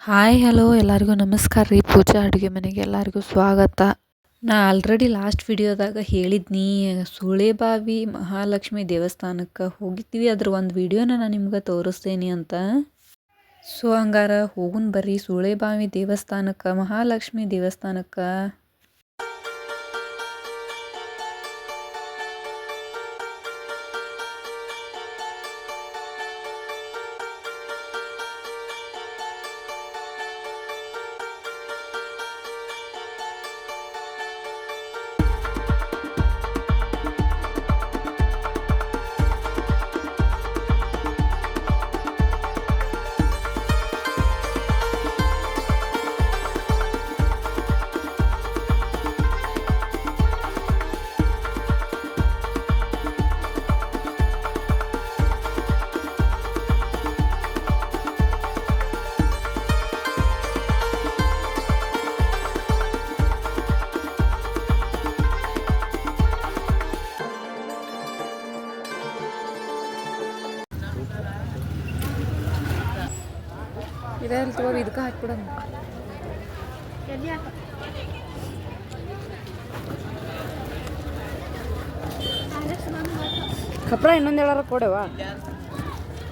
Hi hello ಎಲ್ಲರಿಗೂ ನಮಸ್ಕಾರ ರೀ. ಪೂಜಾ ಅಡುಗೆ ಮನೆಗೆ ಎಲ್ಲರಿಗೂ ಸ್ವಾಗತ. ನಾ ಆಲ್ರೆಡಿ ಲಾಸ್ಟ್ ವಿಡಿಯೋದಾಗ ಹೇಳಿದ್ನಿ ಸುಳೇಬಾವಿ ಮಹಾಲಕ್ಷ್ಮಿ ದೇವಸ್ಥಾನಕ್ಕೆ ಹೋಗಿದ್ವಿ. ಅದ್ರ ಒಂದು ವಿಡಿಯೋನ ನಾನು ನಿಮ್ಗೆ ತೋರಿಸ್ತೇನೆ ಅಂತ. ಸೊ ಹಂಗಾರ ಹೋಗುನ್ ಬರ್ರಿ ಸುಳೇಬಾವಿ ದೇವಸ್ಥಾನಕ್ಕೆ, ಮಹಾಲಕ್ಷ್ಮಿ ದೇವಸ್ಥಾನಕ್ಕೆ. ಇದೇ ತಗೋರಿ, ಇದಕ್ಕೆ ಹಾಕ್ಬಿಡೋಣ. ಕಪ್ರ ಇನ್ನೊಂದು ಹೇಳಾರ ಕೊಡವ.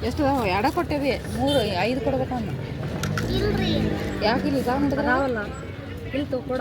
ಎಷ್ಟು ಎಡ ಕೊಟ್ಟೇವಿ, 3-5 ಕೊಡ್ಬೇಕಂದ. ಯಾಕೆ ಇಲ್ಲಿ ಇದಾವಲ್ಲ ಇಲ್ಲಿ ತಗೊಡ.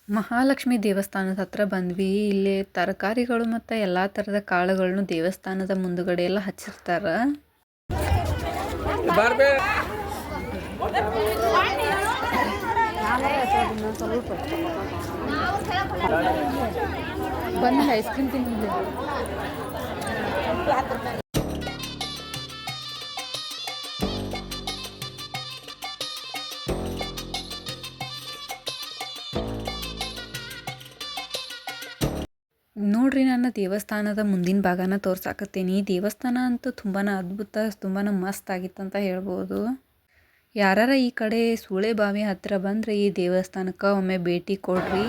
ಮಹಾಲಕ್ಷ್ಮಿ ದೇವಸ್ಥಾನದ ಹತ್ರ ಬಂದ್ವಿ. ಇಲ್ಲಿ ತರಕಾರಿಗಳು ಮತ್ತು ಎಲ್ಲ ಥರದ ಕಾಳುಗಳನ್ನು ದೇವಸ್ಥಾನದ ಮುಂದುಗಡೆ ಎಲ್ಲ ಹಚ್ಚಿರ್ತಾರ. ಬಂದು ಐಸ್ ಕ್ರೀಮ್ ತಿಂದಿದ್ದೆ. ನೋಡ್ರಿ, ನಾನು ದೇವಸ್ಥಾನದ ಮುಂದಿನ ಭಾಗನ ತೋರ್ಸಾಕತ್ತೀನಿ. ದೇವಸ್ಥಾನ ಅಂತೂ ತುಂಬಾ ಅದ್ಭುತ, ತುಂಬಾ ಮಸ್ತ್ ಆಗಿತ್ತಂತ ಹೇಳ್ಬೋದು. ಯಾರಾರ ಈ ಕಡೆ ಸುಳೇಬಾವಿ ಹತ್ತಿರ ಬಂದರೆ ಈ ದೇವಸ್ಥಾನಕ್ಕೆ ಒಮ್ಮೆ ಭೇಟಿ ಕೊಡ್ರಿ.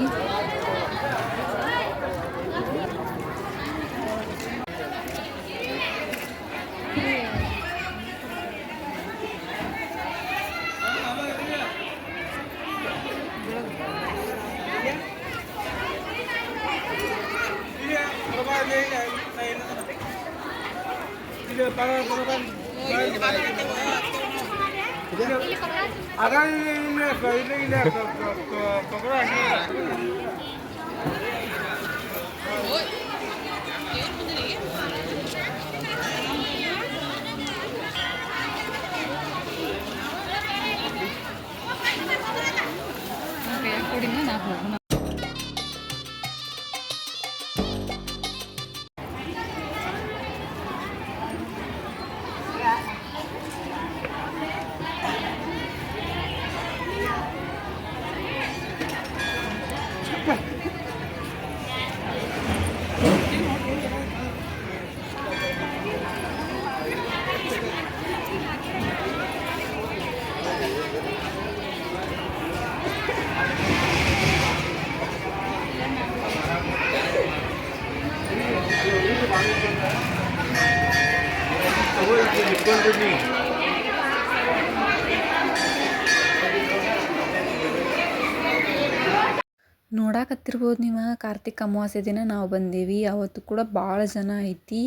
ನೋಡಾಕತ್ತಿರ್ಬೋದು ನೀವು, ಕಾರ್ತಿಕ್ ಅಮಾವಾಸ್ಯೆ ದಿನ ನಾವು ಬಂದೀವಿ. ಅವತ್ತು ಕೂಡ ಭಾಳ ಜನ ಐತಿ.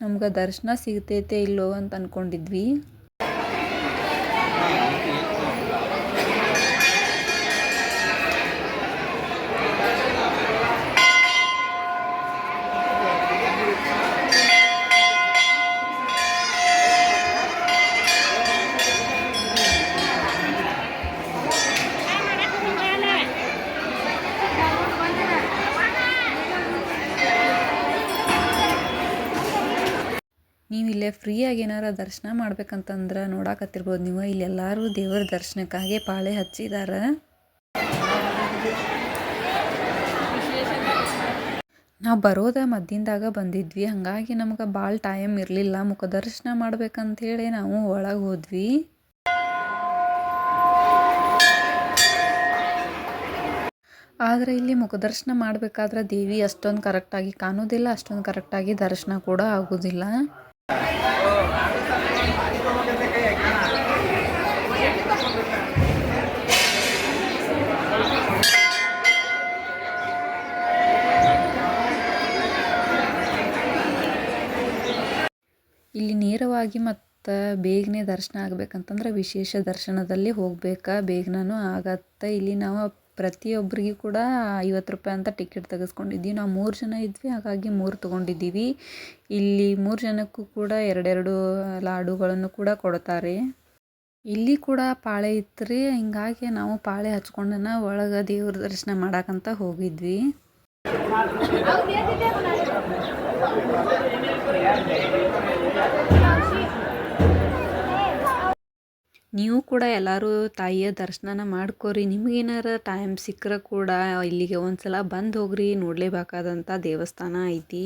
ನಮ್ಗೆ ದರ್ಶನ ಸಿಗ್ತೈತೆ ಇಲ್ಲೋ ಅಂತ ಅಂದ್ಕೊಂಡಿದ್ವಿ. ನೀವು ಇಲ್ಲೇ ಫ್ರೀಯಾಗಿ ಏನಾರ ದರ್ಶನ ಮಾಡ್ಬೇಕಂತಂದ್ರೆ ನೋಡಾಕತ್ತಿರ್ಬೋದು ನೀವು, ಇಲ್ಲಿ ಎಲ್ಲರೂ ದೇವರ ದರ್ಶನಕ್ಕಾಗಿ ಪಾಳೆ ಹಚ್ಚಿದ್ದಾರೆ. ನಾವು ಬರೋದ ಮದ್ದಿಂದಾಗ ಬಂದಿದ್ವಿ, ಹಾಗಾಗಿ ನಮ್ಗೆ ಭಾಳ ಟೈಮ್ ಇರಲಿಲ್ಲ. ಮುಖದರ್ಶನ ಮಾಡ್ಬೇಕಂತೇಳಿ ನಾವು ಒಳಗೆ ಹೋದ್ವಿ. ಆದರೆ ಇಲ್ಲಿ ಮುಖದರ್ಶನ ಮಾಡಬೇಕಾದ್ರೆ ದೇವಿ ಅಷ್ಟೊಂದು ಕರೆಕ್ಟಾಗಿ ಕಾಣೋದಿಲ್ಲ, ಅಷ್ಟೊಂದು ಕರೆಕ್ಟಾಗಿ ದರ್ಶನ ಕೂಡ ಆಗೋದಿಲ್ಲ. ಇಲ್ಲಿ ನೇರವಾಗಿ ಮತ್ತು ಬೇಗನೆ ದರ್ಶನ ಆಗಬೇಕಂತಂದ್ರೆ ವಿಶೇಷ ದರ್ಶನದಲ್ಲಿ ಹೋಗ್ಬೇಕಾ, ಬೇಗನೂ ಆಗತ್ತೆ. ಇಲ್ಲಿ ನಾವು ಪ್ರತಿಯೊಬ್ಬರಿಗೂ ಕೂಡ 50 ರೂಪಾಯಿ ಅಂತ ಟಿಕೆಟ್ ತೆಗೆಸ್ಕೊಂಡಿದ್ವಿ. ನಾವು 3 ಜನ ಇದ್ವಿ, ಹಾಗಾಗಿ 3 ತೊಗೊಂಡಿದ್ದೀವಿ. ಇಲ್ಲಿ 3 ಜನಕ್ಕೂ ಕೂಡ 2 ಲಾಡುಗಳನ್ನು ಕೂಡ ಕೊಡ್ತಾರೆ. ಇಲ್ಲಿ ಕೂಡ ಪಾಳೆ ಇತ್ತು, ಹಿಂಗಾಗಿ ನಾವು ಪಾಳೆ ಹಚ್ಕೊಂಡನ ಒಳಗೆ ದೇವ್ರ ದರ್ಶನ ಮಾಡಕ್ಕಂತ ಹೋಗಿದ್ವಿ. ನೀವು ಕೂಡ ಎಲ್ಲರೂ ತಾಯಿಯ ದರ್ಶನ ಮಾಡ್ಕೋರಿ. ನಿಮಗೇನಾರ ಟೈಮ್ ಸಿಕ್ಕರೆ ಕೂಡ ಇಲ್ಲಿಗೆ ಒಂದ್ಸಲ ಬಂದು ಹೋಗ್ರಿ, ನೋಡಲೇಬೇಕಾದಂಥ ದೇವಸ್ಥಾನ ಐತಿ.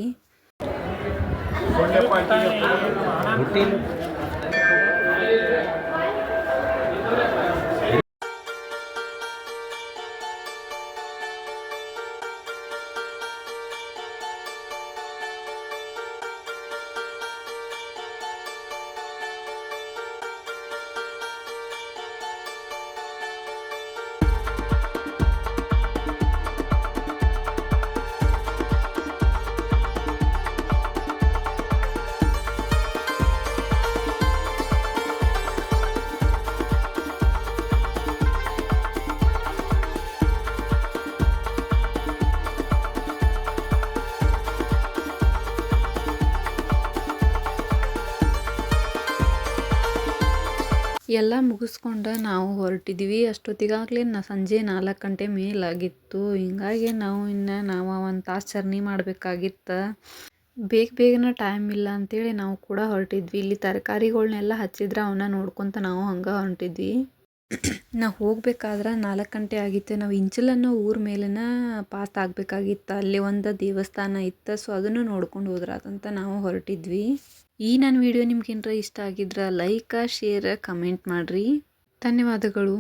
ಎಲ್ಲ ಮುಗಿಸ್ಕೊಂಡು ನಾವು ಹೊರಟಿದ್ವಿ. ಅಷ್ಟೊತ್ತಿಗಾಗಲೇ ಸಂಜೆ 4 ಗಂಟೆ ಮೇಲಾಗಿತ್ತು. ಹಿಂಗಾಗಿ ನಾವು ಒಂದು ತಾಸು ಜರ್ನಿ ಮಾಡಬೇಕಾಗಿತ್ತು. ಬೇಗನೆ ಟೈಮ್ ಇಲ್ಲ ಅಂತೇಳಿ ನಾವು ಕೂಡ ಹೊರಟಿದ್ವಿ. ಇಲ್ಲಿ ತರಕಾರಿಗಳ್ನೆಲ್ಲ ಹಚ್ಚಿದ್ರೆ ಅವನ್ನ ನೋಡ್ಕೊತ ನಾವು ಹಂಗೆ ಹೊಂಟಿದ್ವಿ. ನಾವು ಹೋಗ್ಬೇಕಾದ್ರೆ 4 ಗಂಟೆ ಆಗಿತ್ತು. ನಾವು ಇಂಚಲನ್ನೋ ಊರ ಮೇಲಿನ ಪಾಸ್ ಆಗಬೇಕಾಗಿತ್ತು. ಅಲ್ಲಿ ಒಂದು ದೇವಸ್ಥಾನ ಇತ್ತು, ಸೊ ಅದನ್ನು ನೋಡ್ಕೊಂಡು ಹೋದ್ರಾದಂತ ನಾವು ಹೊರಟಿದ್ವಿ. ಈ ನನ್ನ ವಿಡಿಯೋ ನಿಮ್ಗೇನಾರ ಇಷ್ಟ ಆಗಿದ್ರೆ ಲೈಕ್, ಶೇರ್, ಕಮೆಂಟ್ ಮಾಡಿರಿ. ಧನ್ಯವಾದಗಳು.